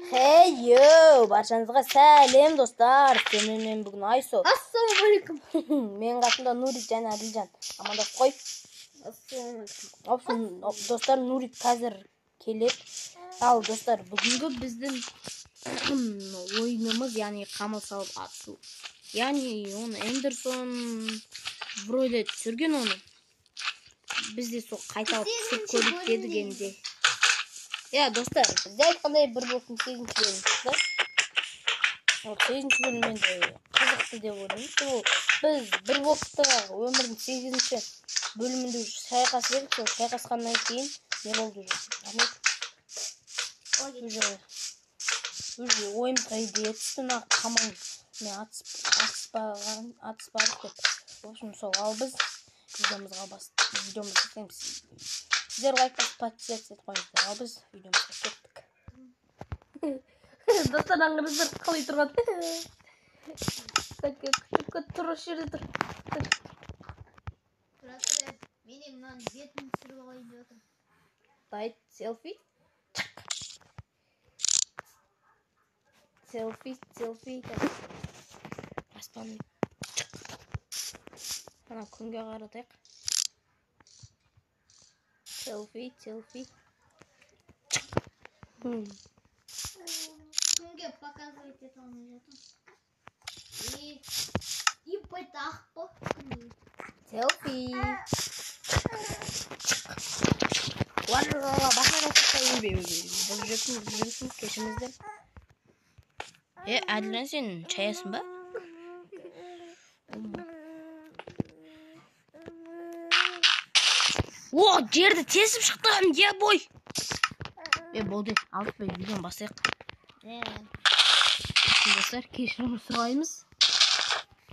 Hey yo, barшаңызға сәлем достар. Мен бүгін Айсо. Ассалаумалейкум. Мен қасымда Нурик және Адилжан. Амандасып қой. Ассалаумалейкум. Достар, Нурик қазір келеді. Ал достар, бүгінгі біздің ойынымыз, яғни қамал салып атысу. Яғни оны Эндерсон вроде түсірген оны. Бізде сол қайталап түсіріп көрдік дедік енді. Ya dostlar, bizde айтқандай бір болсын 8-ші бөлім шықты. Ол 8-ші бөліммен де қызықты деп ойлаймын. Біз бір болыпты өмірдің 8-ші бөлімінде шайқас едік, сол шайқасқаннан кейін не болды уже ойымызға идея түсті, қамалмен атыспадық деп. В общем, сол ал біз видеомызға кеттік. Сіздер лайк басып подписаться етіп қойыңыздар. Ал біз видеомызға кеттік. Достар, аңғырыңыздар қалай тұрған. Күтіп тұр, осы жерде тұр. Менің мынаны бетін түсіріп алайын деп отырмын. Дайт, селфи. Селфи. Аспанның. Ана күнге қаратайық. Селфи. Күнге показывать ете алмай жатырмын. И байтақ по. Селфи. Басына қойып бұл жүрсін кешіміздер. Әділен сен шаясың ба? О, жерді тесіп шықтым, бой. Болды, алып бай, видеоны басайық. Достар, кешірім сұраймыз.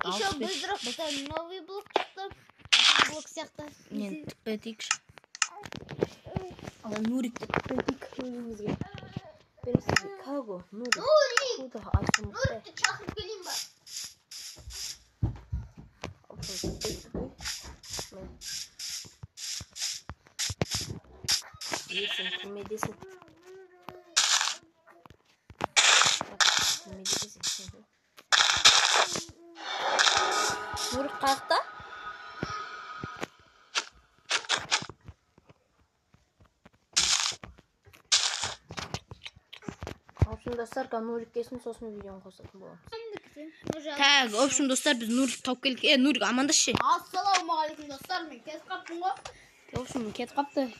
Еще быстро новый блок шықты. Блок сияқты. Мен тікпе етейікші. Нурик деп тікпе етейік. Бересізге, Каго, Нурик. Нурикті шақырып келейін ба? Кім едесің? Нурик қақта? Достар, Нурик келсін, сосын видеоны қосатын боламыз. Так, в общем, достар, біз Нурик тауып келдік. Нурик, амандасшы. Ассалаумағалейкум, достар, мен кетіп қаптым ғой. В общем, кетіп қапты.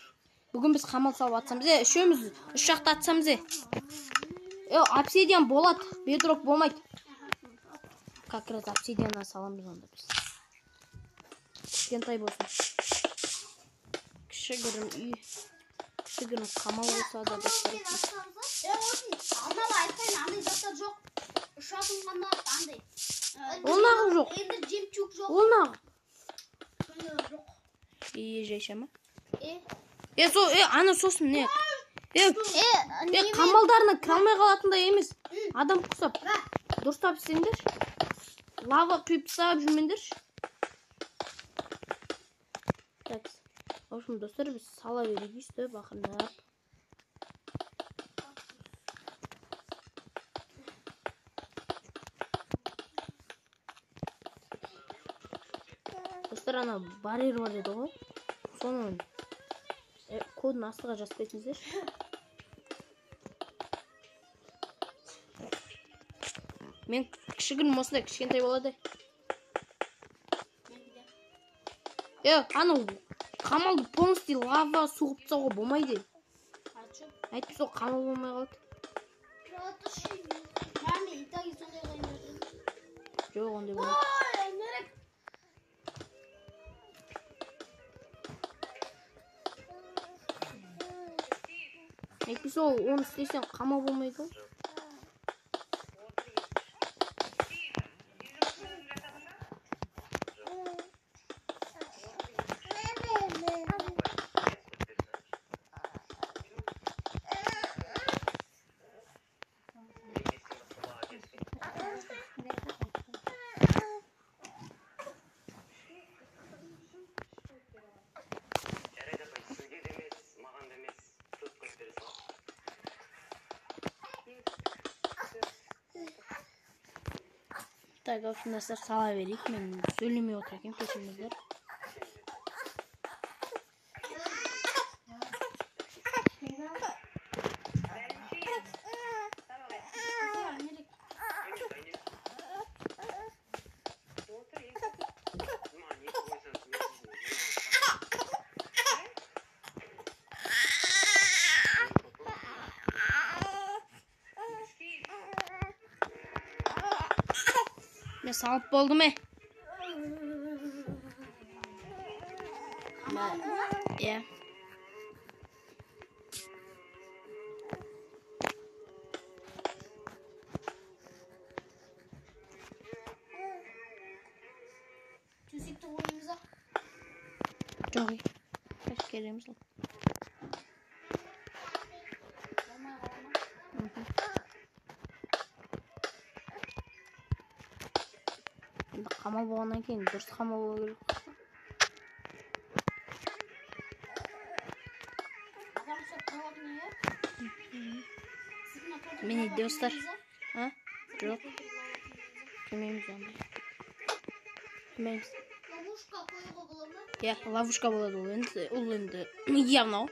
Бүгін біз қамал салып атсамыз. Үшеуміз үш жақта атсамыз. Обсидиан болады, бедрок болмайды. Как раз обсидианнан саламыз онда біз. Кішкентай болсын. Кішігірім үй. Кішігірім қамал болса да достар. Алмалы айтпайын, андай заттар жоқ. Ұшатын ғана андай. Ол нағыл жоқ. Енді жемчуг жоқ. Ол нағыл. Жоқ. Жайша ма? Ана сосын не? Қамалдарына кірамай қалатындай емес. Адам құсап. Дұрыстап істеңдер. Лава құйып тастап жүрмеңдерші. Так. В общем, достар, біз сала берейік істі бақырнап. Достар, ана барьер бар еді ғой. Соның кодын астыға жазып кетіңіздер. Мен кішігірім осындай кішкентай болады. Ана қамалды полностью лава суғып тастауға болмайды. Айтып сол қамал болмай қалды. Жоқ, ондай болмайды. Әйтпесе ол оны істесең қамал болмайды ғой. Так, в общем, достар сала берейік. Мен сөйлемей отыр екен, кешіріңіздер. Мен салып болдым е. Иә. Төсекті ойымыз ақ. Жоқ, қаш кереміз ол. Болмай қалама. Енді қамал болғаннан кейін дұрыс қамал болу керек. Мені достар. А? Жоқ. Кемейміз ондай. Кемейміз. Ловушка қоюға бола ма? Иә, ловушка болады ол енді. Явно.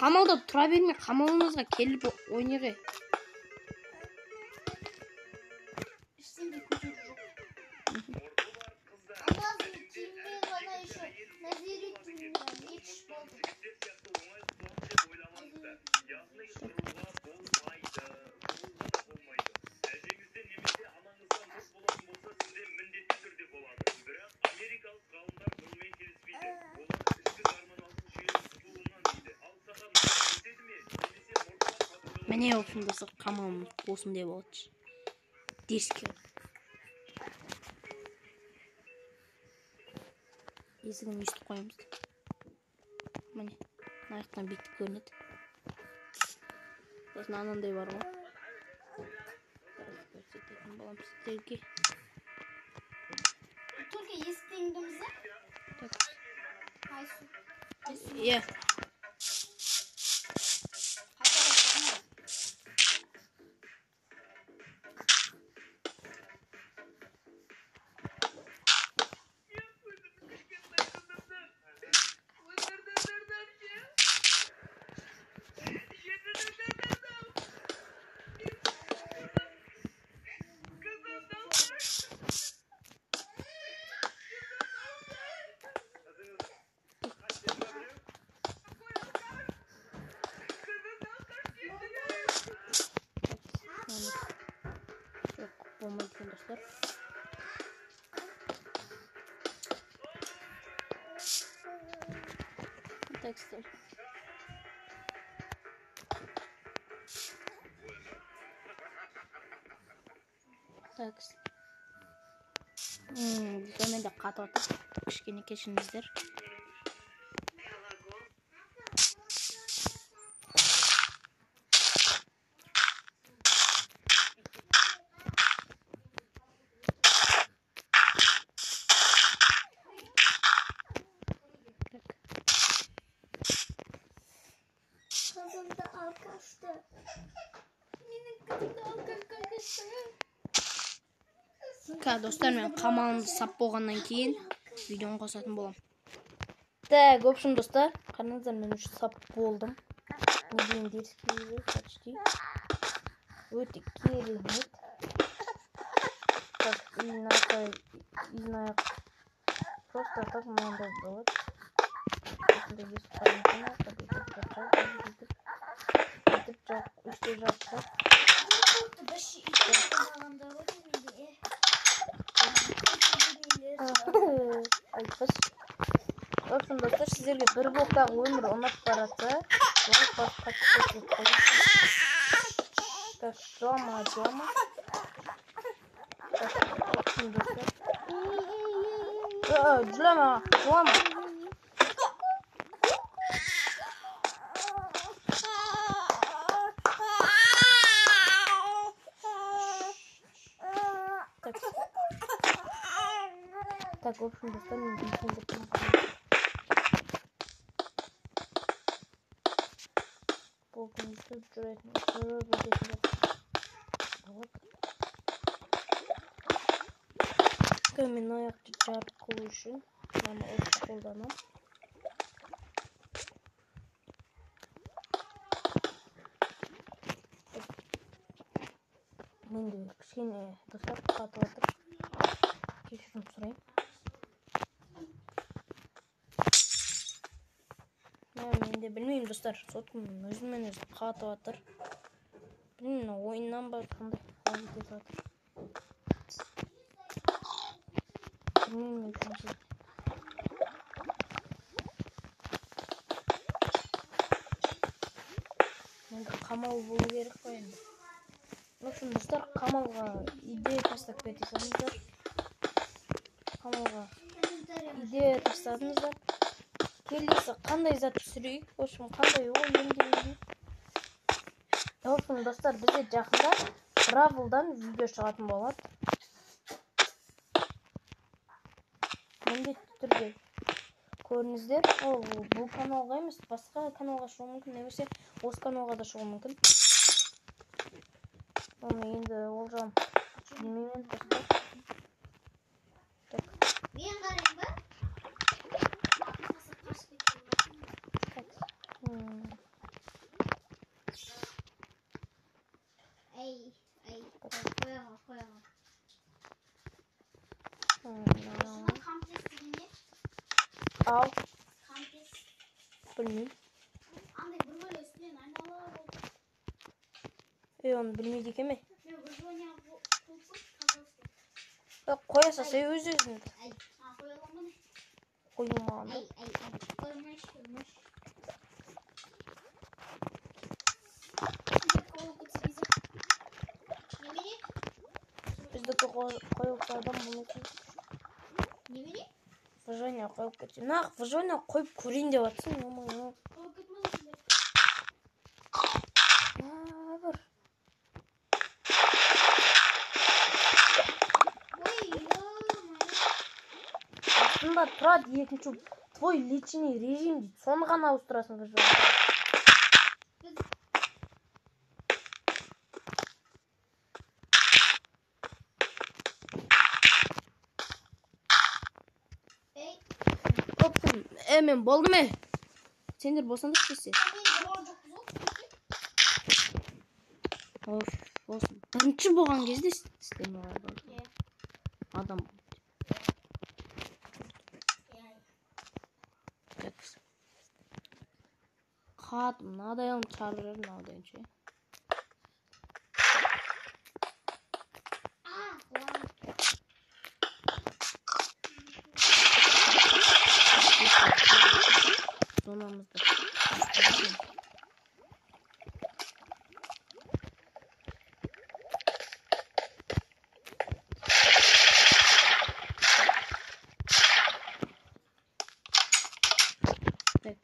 Қамалда тұра бермей, қамалымызға келіп ойнеғай. Ештеңе көтеру жоқ. Амазың тимей ғана еще назиреттің еш болды. Міне осындасы қамалымыз болсын деп отыр. Деске. Есігін үстіп қоямыз. Міне, аяқтан бетіп көрінеді. Сосын анандай бар ғой. Көрсететін болам сіздерге. Только естіңдіміз, Айсу. Иә. Болмайды екен достар. Текстер. Текст. Мен де қатып отыр. Кішкене кешіріңіздер. Kızımda alkaçtı. Benim kızımda alkaçtı. Достар, мен қамалымды сап болғаннан кейін видеоны қосатын болам. Так, в общем, достар, қараңыздар, мен үшін сап болдым. Не дейін дерскейді, почти. Өте керемет. Так, изнаяқ. Просто так мынандай болады. Осындай есік қараңыздар, үсте жапты. Айтпас. В общем, достар, сіздерге бір блоктағы өмір ұнап баратса, лайк басып қатысып қойыңыздар. Так, жома. Так, в общем, достар. Жылама. Так, в общем, достанем ничего. Полностью вот. Ошко мен аякты жарык кылуу үчүн мына ошко колдоном. Менде кичине достар катып атыр. Кечирим сурайм. Менде билмейм достар, соткум өзүмөн өзү катып атыр. Билмейм, оюндан ба кандай алып кетип атыр. Bilmiyorum kanka. Енді қамал болу керек қой енді. В общем, достар, қамалға идея тастап кетесіңіздер. Қамалға идея тастадыңыздар. Келесі қандай зат түсірейік? В общем, қандай ой емдейік? В общем, достар, бізде жақында Бравлдан видео шығатын болады. Міндетті түрде көріңіздер. Ол бұл каналға емес, басқа каналға шығуы мүмкін, немесе осы каналға да шығуы мүмкін. Оны енді олжам білмеймін достар. Мен қарайым ба? Қояға. Комплекс дегенде? Ал. Комплекс. Білмеймін. Андай бір бөлі үстінен айнала болды. Оны білмейді екен ме? Мен бір бөліне қойып пожалуйста. Қоя салсай өз-өзін. Қоя аламын. Қоймаған. Қоймаш. Біздікі қойылса адам болмайтын. Немене? Выживание қойып кетсем. Нақ, выживание қойып көрейін деп атсың. Қойып кетмейсің бе? Бір. Астында тұрады екінші твой личный режим дейді. Соны ғана ауыстырасың выживание. Мен болды ме? Сендер босандық десе. Осы бірінші болған кезде істеме бар. Адам қат мынадай алып чаржыр мынадайынша. Zonamızda. Evet.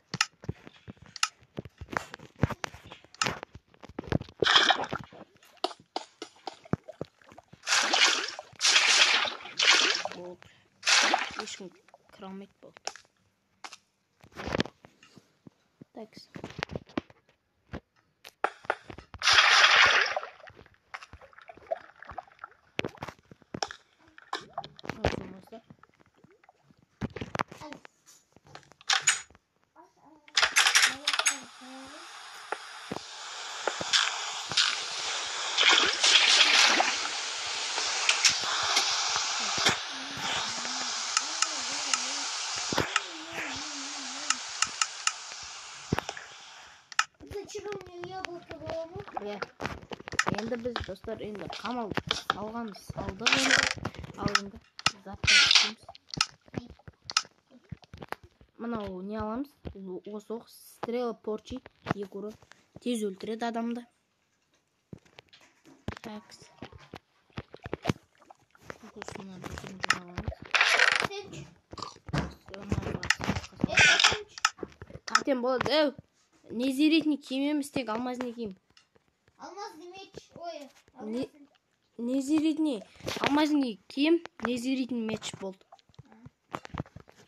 Oldu. Ешкім кірамайды болды. Так. Ağzımızda. Енді біз достар енді қамал салғанбыз, салдық енді. Ал енді заттар түсеміз. Мынау не аламыз? Осы оқ стрела порчи егуры тез өлтіреді адамды. Так. Осыны біздің аламыз. Қатен болады. Әу, не зеретіне киемеміз, тек алмазіне кием. Алмазный меч, ой. Не зеретіне алмазіне кием, не зеретіне меч болды.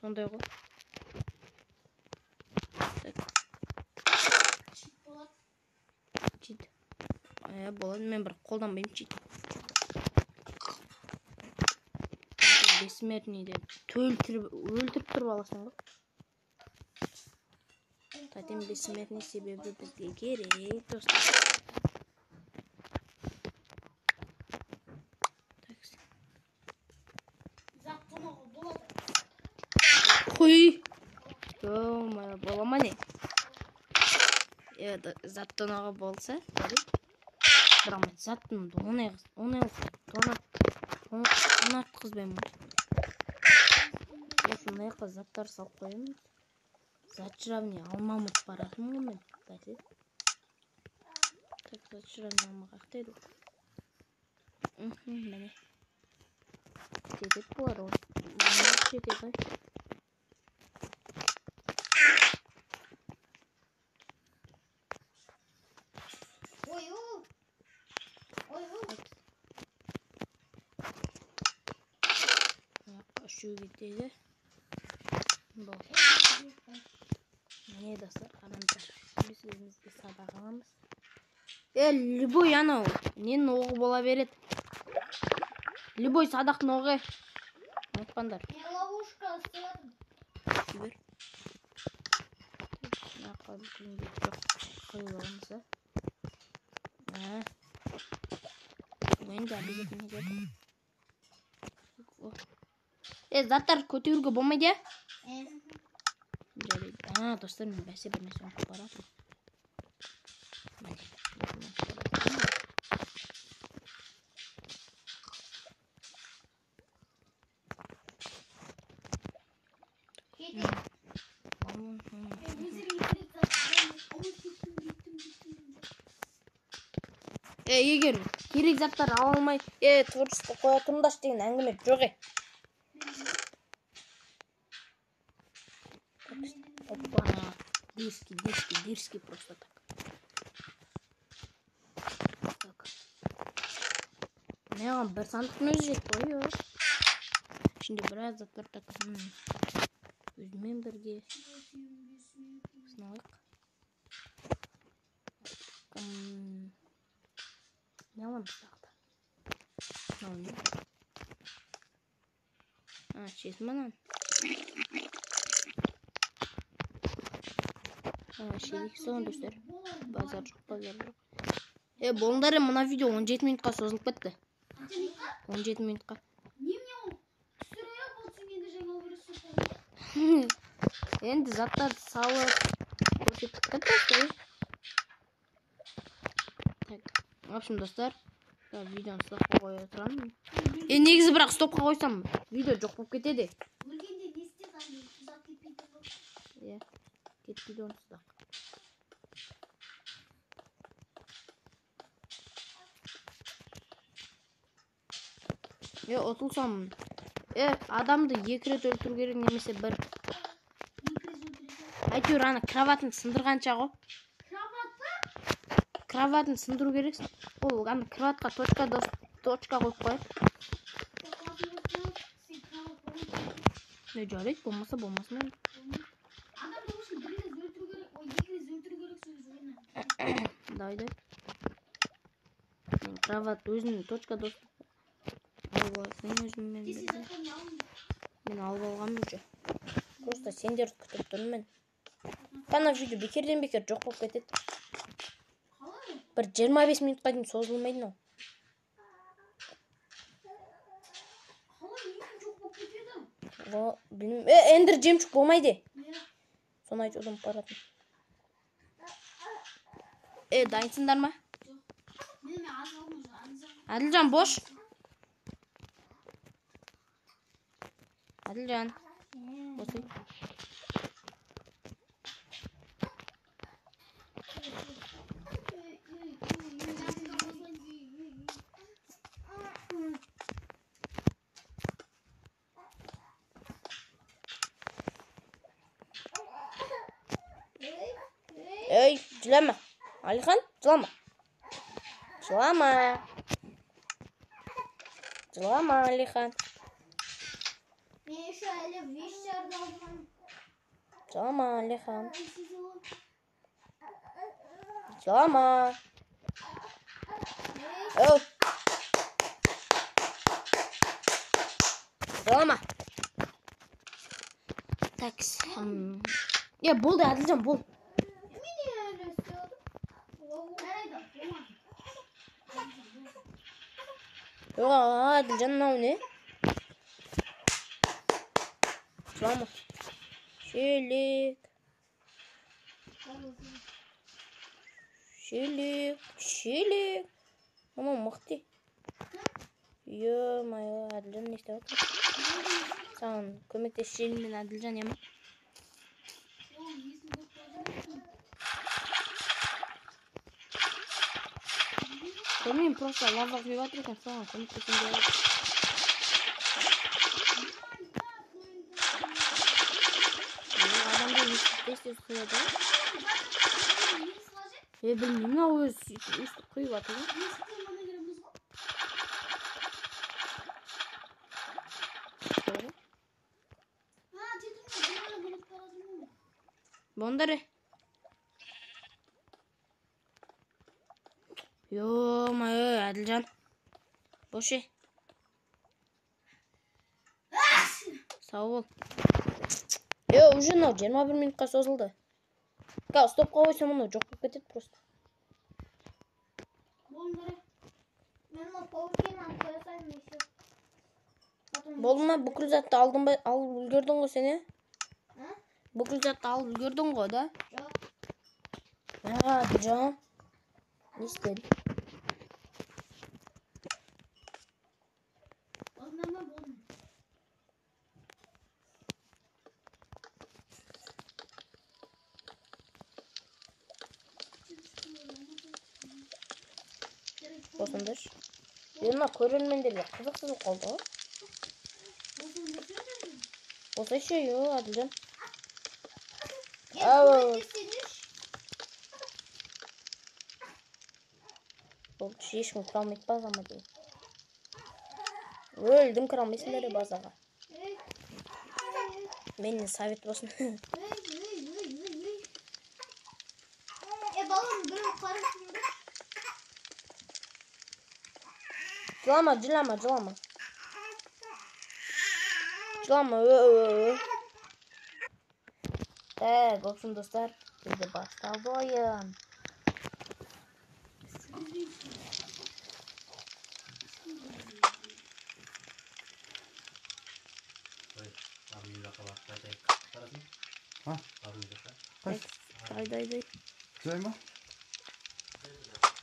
Сондай ғой. Чит болады. Чит. Болады, мен бір қолданбаймын чит. бессмертный деп өлтіріп тұрып аласың ғой. Тотем бессмертный себебі бізге керек, достар. Хуй! Бола ма не? Заттонаға болса, бірақ мен заттың оңай артқызбаймын. Осындай заттар салып қоямын. Зат жыравне алмамыт баратын ғой мен. Зат жыравне алмаға ақтайды. Міне. Жетет болар ғой. Жетет ғой. Şu videoda bu. Mene dostlar, aramızda. Biz özümüzde sabah alamız. Любой анау, ненің оғы бола береді. Любой садақтың оғы. Ұмытпаңдар. Ловушка істедім. Жібер. Қойыламыз. Енді обязательно жетеді. Заттар көтеруге болмайды? Жарайды. Достар, мен бәсе бір нәрсе ұмытып баратырмын. Егер керек заттар ала алмай, творчество қоя тұрыңдаршы деген әңгіме жоқ. Опа, дерзкий просто так. Маған бір сандықтың өзі жетті ғой. Şimdi біраз заттар таксын. Өзімен бірге сыналайық. Ne alamız sağda? Ne oluyor? Çizme lan. Şeylik son dostlar. Bazar yok. Bunların mına video 17 minutқа sozulup bitti. 17 minutқа. Endi zatlar salып көрсеттік достар. В общем, достар, видеоны стопқа қоя тұрамын. Негізі бірақ стопқа қойсам, видео жоқ болып кетеді. Өлгенде не істеді андай тұзақ кетпейді ғой. Кетпейді оны тұзақ. Отылсам, адамды 2 рет өлтіру керек немесе 1. Әйтеуір ана кроватын сындырғанша ғой. Кроватын сындыру керексің. Ол ана кроватқа точка қойып қояды. Жарайды, болмаса болмасын. Адамды үшін 1 рет өлтіру керек, 2 рет өлтіру керек сөз ойына. Дайды. Кроват өзінің точка доступ. Мен алып алғам уже. Просто сендерді күтіп тұрмын мен. Ана видео бекерден бекер жоқ болып кетеді. Bir 25 minutқа дейін созылмайды мынау. Bilmiyorum. Ender жемчуг болмайды. Соны айтып ұзым баратын. Дайынсыңдар ма? Аділжан бош. Аділжан. Босы. Ey, жылама. Алихан, жылама. Жылама, Алихан. Мен şu әлі вещарды алған. Жылама, Алихан. Жылама. Olma. Так. Ya bol da Adilcan bol. Yok Adilcan ne? Olma. Şilik. Ama mıhtı. Yo maya Adilcan işte bak. Sağ ol. Kömekleşelim ben Adilcan yama. Benim просто лава вбивати так само, коли ти це робиш. Adam da işte suya da. Bilmiyorum ne o üstü kuyu var tabii. Bondare. Yo mayo Adilcan. Boş ver. Sağ ol. Yo уже 21 minutқа sozuldu. Ka stop koysam onu çok dikkat просто. Bolma bukul zattı aldım al gördün mü seni? Bukul zattı al gördün mü da? Yok. Ha canım. Ne istedin? Bosundur. Benim körülmendeli kızıksız oldu. Olsa şey yok Adilcan. Bu şiş mi kalmayıp baz ama değil. Öldüm kıramayısınları bazağa. Beni sabit olsun. Cılama. Cılama. Olsun dostlar. Şimdi başladı oyun. Day. Güzel mi?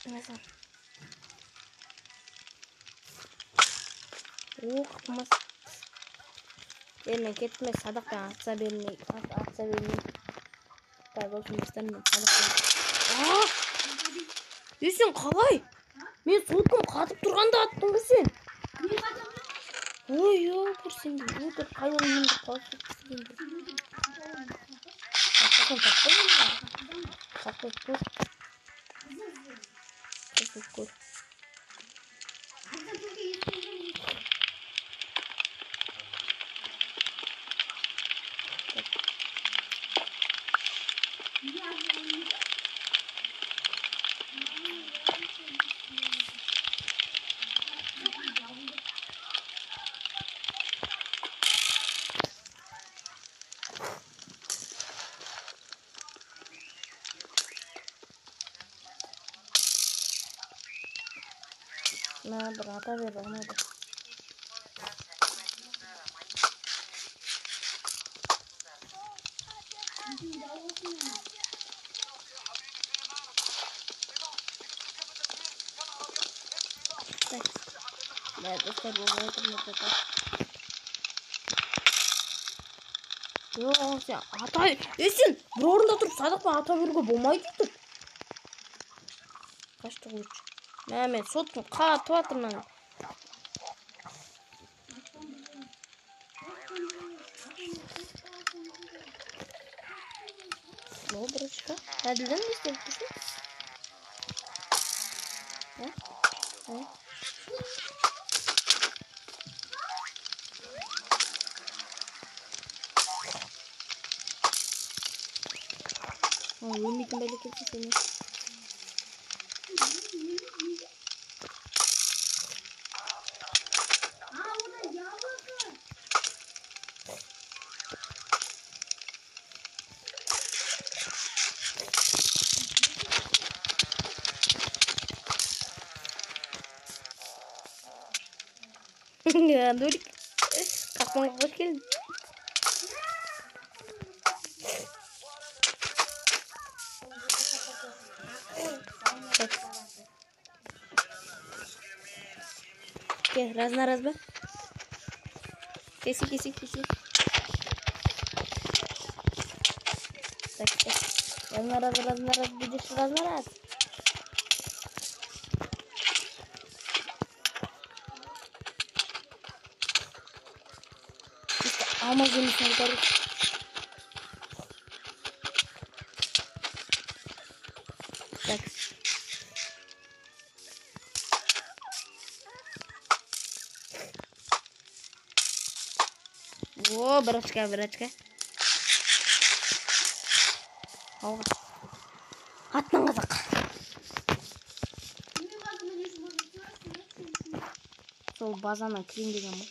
Mesela. Kapımız. Yerine gitme sadık ben atsa belini. Так olsun isterim sadık ben. Hüsün kalay. Men soğuttum katıp durganda attın Hüsün. Oy yok dur sen de. Dur kaybolmayın da kalsın. Takıl dur. Takıl. Nah berata ver onu da. Ne dostlar bu mutlaka. Yo sen ata Esin bir orunda dur sadık mı ata vurgu bolmaydı dur. Kaçtı uç. Mehmet sotun katı atırman. Ne oldu Rıçka? Adil'den mi istedik bir şey? Ha? Yeni kembali ke sini. Нолик. Капманға қош келдің. Раз на раз, ба? Кеси. Так. Раз на раз. Будешь раз на раз. Almaz yemişler garip. Так. О, брачка. Алға. Аттан қазақ. Сол базана кірейін деген бұл.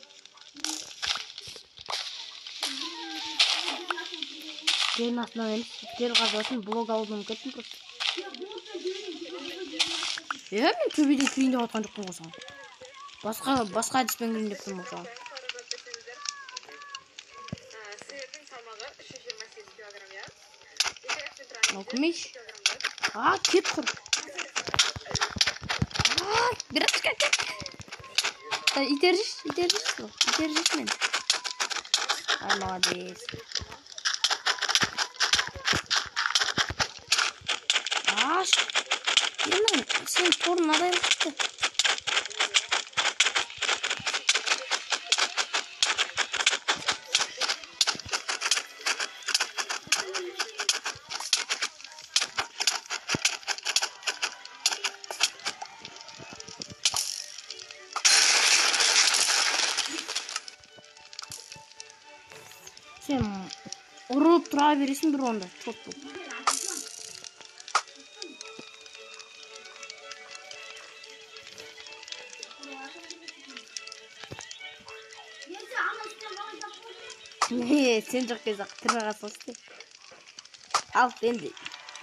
Жерін астынан емес, жер қазбасын блог алудың кеттім просто. Мен төбеден кірейін деп атқан жоқпын ғой саған. Басқа әдіспен кірейін деп тұрмын ғой саған. Okumuş. Kit kur. Biraz kaç. İteriş men. Молодец. Sen torun adayım çıktı. Sen uğrup dura verirsin bir onda. Çok bu. Sen çok güzel. Kırmaya soslu. Al ben de.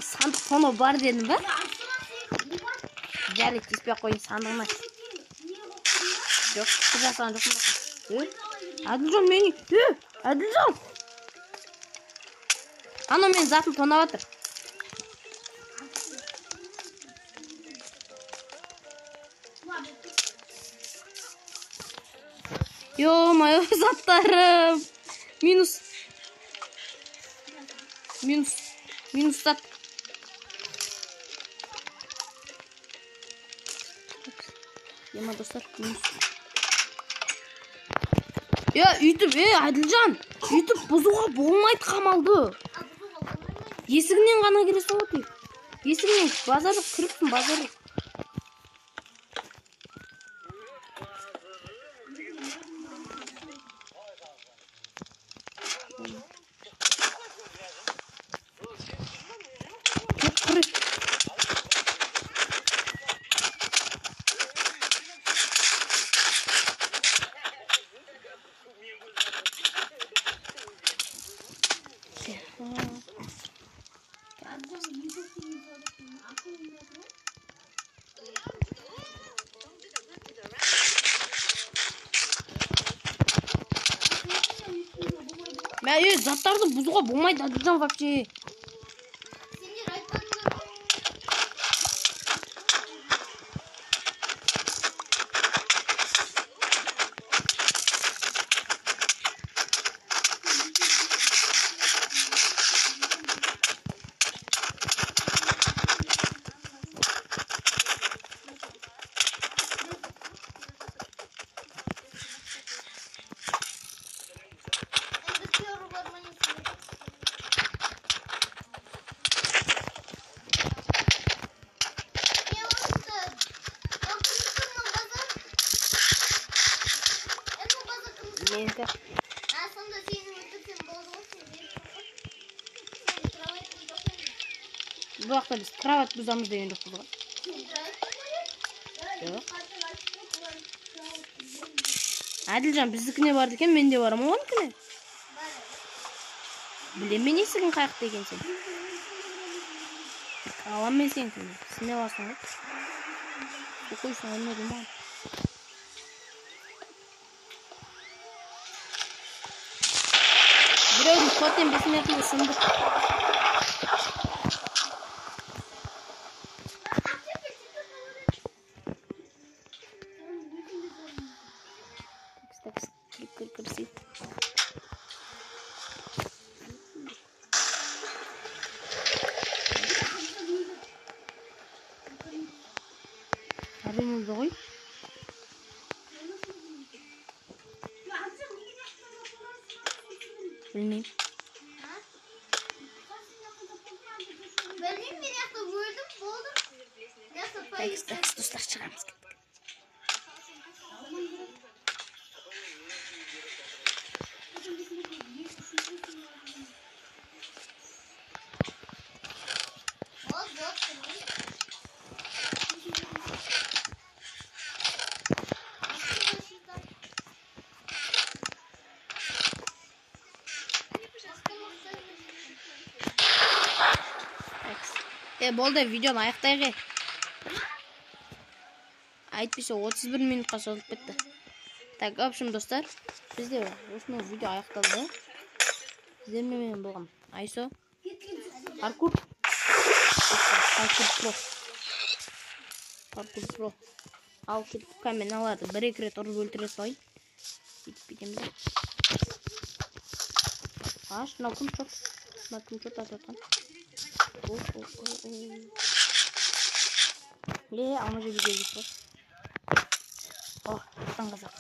Sandık sonu var dedim ben. Gel ispek koyun sandığına. Yok. Kırmaya sandık mı? Adilcan beni. Adilcan. Ana men zatın tonavatır. Yo mayo zatlarım. Minus zat. Yama dostlar minus. Ya YouTube Adilcan. YouTube buzuğa болмайды қамалды. Есігінен ғана кіресің ғой. Есігінен базарлық кіріпсің базарлық. Ben zatlarda buzuğa болмайды Adilcan вообще. Менде. Bu hafta biz kravat buzamız da yendik buzuğa. Yok. Adilcan bizdikine vardı eken mende var ama onunkine. Bilem ben esigin kayıkta eken sen. Alam ben seninkini. Siz ne varsan et. Okuyorsun anladım abi. Totem bizim yakında sındı. Tekst kır sil. Haberin oldu koy. Bilmeyeyim. Benim bir yakta vurdum, boğdum. Tekst dostlar çıkarmaz. Болды видеоны аяқтайық. Айтпаса 31 минутқа созылып кетті. Так, в общем, достар, бізде осынау видео аяқталды. Сіздермен болған Айсо, Паркур Про. Ал кетіп каменаларды бір-екі рет ұрып өлтіре салайын. Сөйтіп кетеміз. Мынау кім шот ататқан. Ана жерге келіп бар. Аттан қазақ.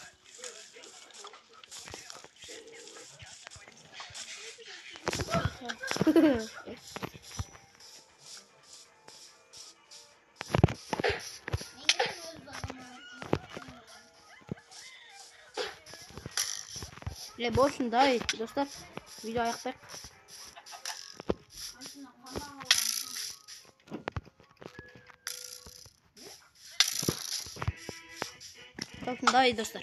Болсын да, достар, видео аяқтайық. Болсын да, достар.